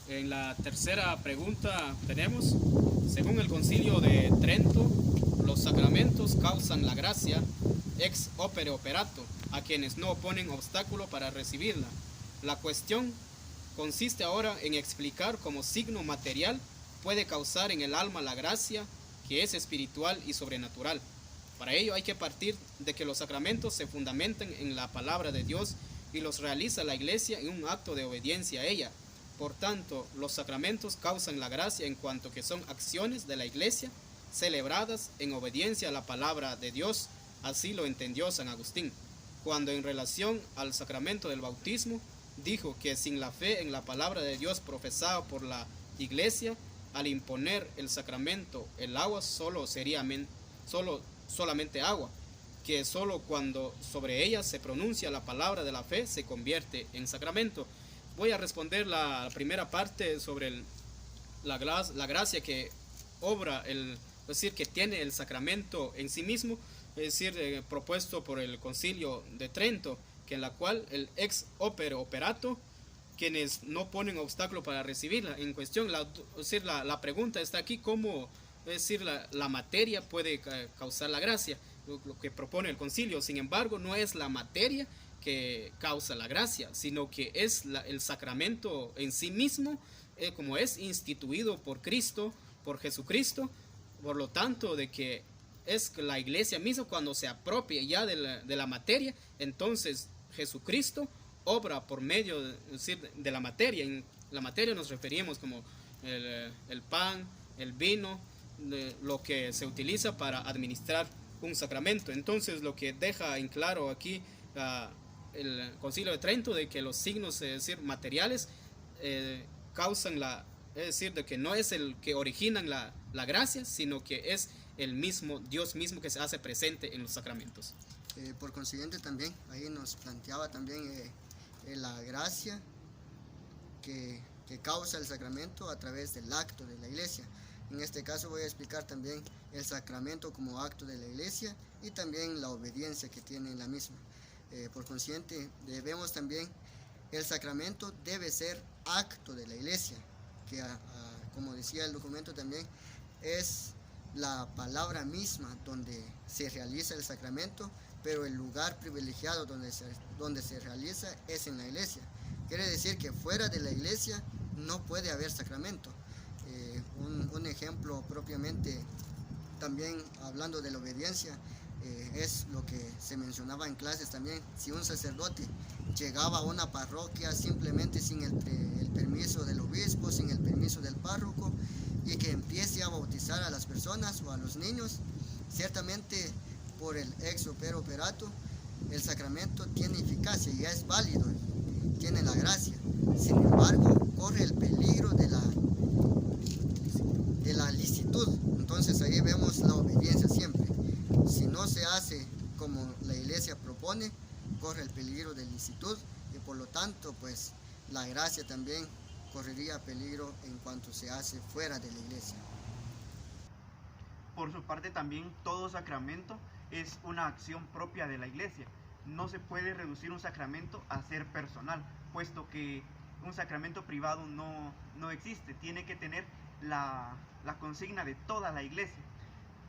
En la tercera pregunta tenemos, según el Concilio de Trento, los sacramentos causan la gracia ex opere operato a quienes no oponen obstáculo para recibirla. La cuestión consiste ahora en explicar cómo signo material puede causar en el alma la gracia que es espiritual y sobrenatural. Para ello hay que partir de que los sacramentos se fundamentan en la palabra de Dios y los realiza la Iglesia en un acto de obediencia a ella. Por tanto, los sacramentos causan la gracia en cuanto que son acciones de la Iglesia celebradas en obediencia a la palabra de Dios. Así lo entendió San Agustín, cuando en relación al sacramento del bautismo dijo que sin la fe en la palabra de Dios profesada por la Iglesia, al imponer el sacramento, el agua solo sería solamente agua, que solo cuando sobre ella se pronuncia la palabra de la fe se convierte en sacramento. Voy a responder la primera parte sobre la gracia que obra, es decir, que tiene el sacramento en sí mismo, es decir, propuesto por el Concilio de Trento, que en la cual el ex opere operato, quienes no ponen obstáculo para recibirla. En cuestión, la pregunta está aquí, ¿cómo, es decir, la materia puede causar la gracia? Lo que propone el concilio, sin embargo, no es la materia que causa la gracia, sino que es el sacramento en sí mismo, como es instituido por Cristo, por Jesucristo, por lo tanto, de que es la Iglesia misma cuando se apropia ya de la materia, entonces Jesucristo obra por medio de la materia. En la materia nos referimos como el pan, el vino, lo que se utiliza para administrar un sacramento. Entonces lo que deja en claro aquí el Concilio de Trento, de que los signos, es decir, materiales, causan es decir, de que no es el que originan la gracia, sino que es el mismo Dios mismo que se hace presente en los sacramentos. Por consiguiente también, ahí nos planteaba también la gracia que causa el sacramento a través del acto de la Iglesia. En este caso voy a explicar también el sacramento como acto de la Iglesia y también la obediencia que tiene en la misma. Por consiguiente, debemos también, el sacramento debe ser acto de la Iglesia, que como decía el documento también, es la palabra misma donde se realiza el sacramento, pero el lugar privilegiado donde se realiza es en la Iglesia. Quiere decir que fuera de la Iglesia no puede haber sacramento. Un ejemplo propiamente, también hablando de la obediencia, es lo que se mencionaba en clases también. Si un sacerdote llegaba a una parroquia simplemente sin el permiso del obispo, sin el permiso del párroco, y que empiece a bautizar a las personas o a los niños, ciertamente por el ex opere operato, el sacramento tiene eficacia, ya es válido, tiene la gracia. Sin embargo, corre el peligro de la licitud. Entonces ahí vemos la obediencia siempre. Si no se hace como la Iglesia propone, corre el peligro de licitud y por lo tanto, pues la gracia también correría peligro en cuanto se hace fuera de la Iglesia. Por su parte también todo sacramento es una acción propia de la Iglesia. No se puede reducir un sacramento a ser personal, puesto que un sacramento privado no existe. Tiene que tener la consigna de toda la Iglesia.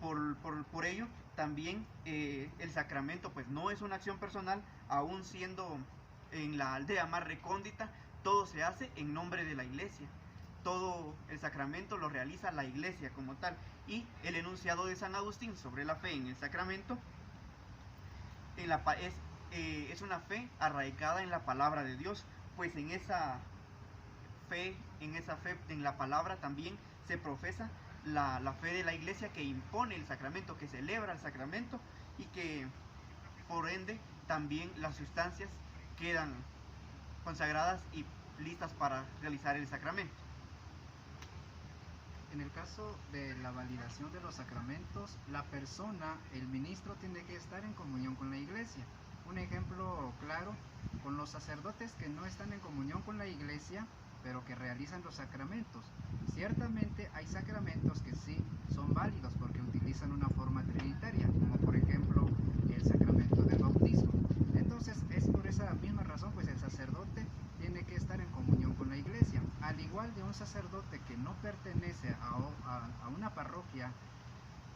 Por ello, también el sacramento pues no es una acción personal, aún siendo en la aldea más recóndita, todo se hace en nombre de la Iglesia. Todo el sacramento lo realiza la Iglesia como tal. Y el enunciado de San Agustín sobre la fe en el sacramento es una fe arraigada en la palabra de Dios, pues en esa fe, en la palabra también se profesa la fe de la Iglesia, que impone el sacramento, que celebra el sacramento y que por ende también las sustancias quedan consagradas y listas para realizar el sacramento. En el caso de la validación de los sacramentos, la persona, el ministro, tiene que estar en comunión con la Iglesia. Un ejemplo claro, con los sacerdotes que no están en comunión con la Iglesia, pero que realizan los sacramentos. Ciertamente hay sacramentos que sí son válidos porque utilizan una forma trinitaria, como por ejemplo el sacramento del bautismo. Entonces es por esa misma razón, pues el sacerdote tiene que estar en comunión con la Iglesia, al igual de un sacerdote que no pertenece a una parroquia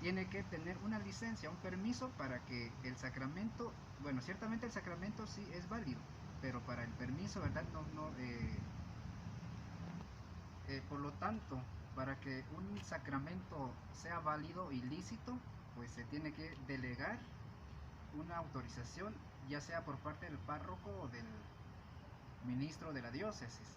tiene que tener una licencia, un permiso para que el sacramento, bueno, ciertamente el sacramento sí es válido, pero para el permiso, ¿verdad? Por lo tanto, para que un sacramento sea válido y lícito, pues se tiene que delegar una autorización, ya sea por parte del párroco o del ministro de la diócesis.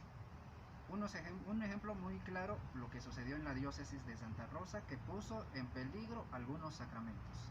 Un ejemplo muy claro, lo que sucedió en la diócesis de Santa Rosa, que puso en peligro algunos sacramentos.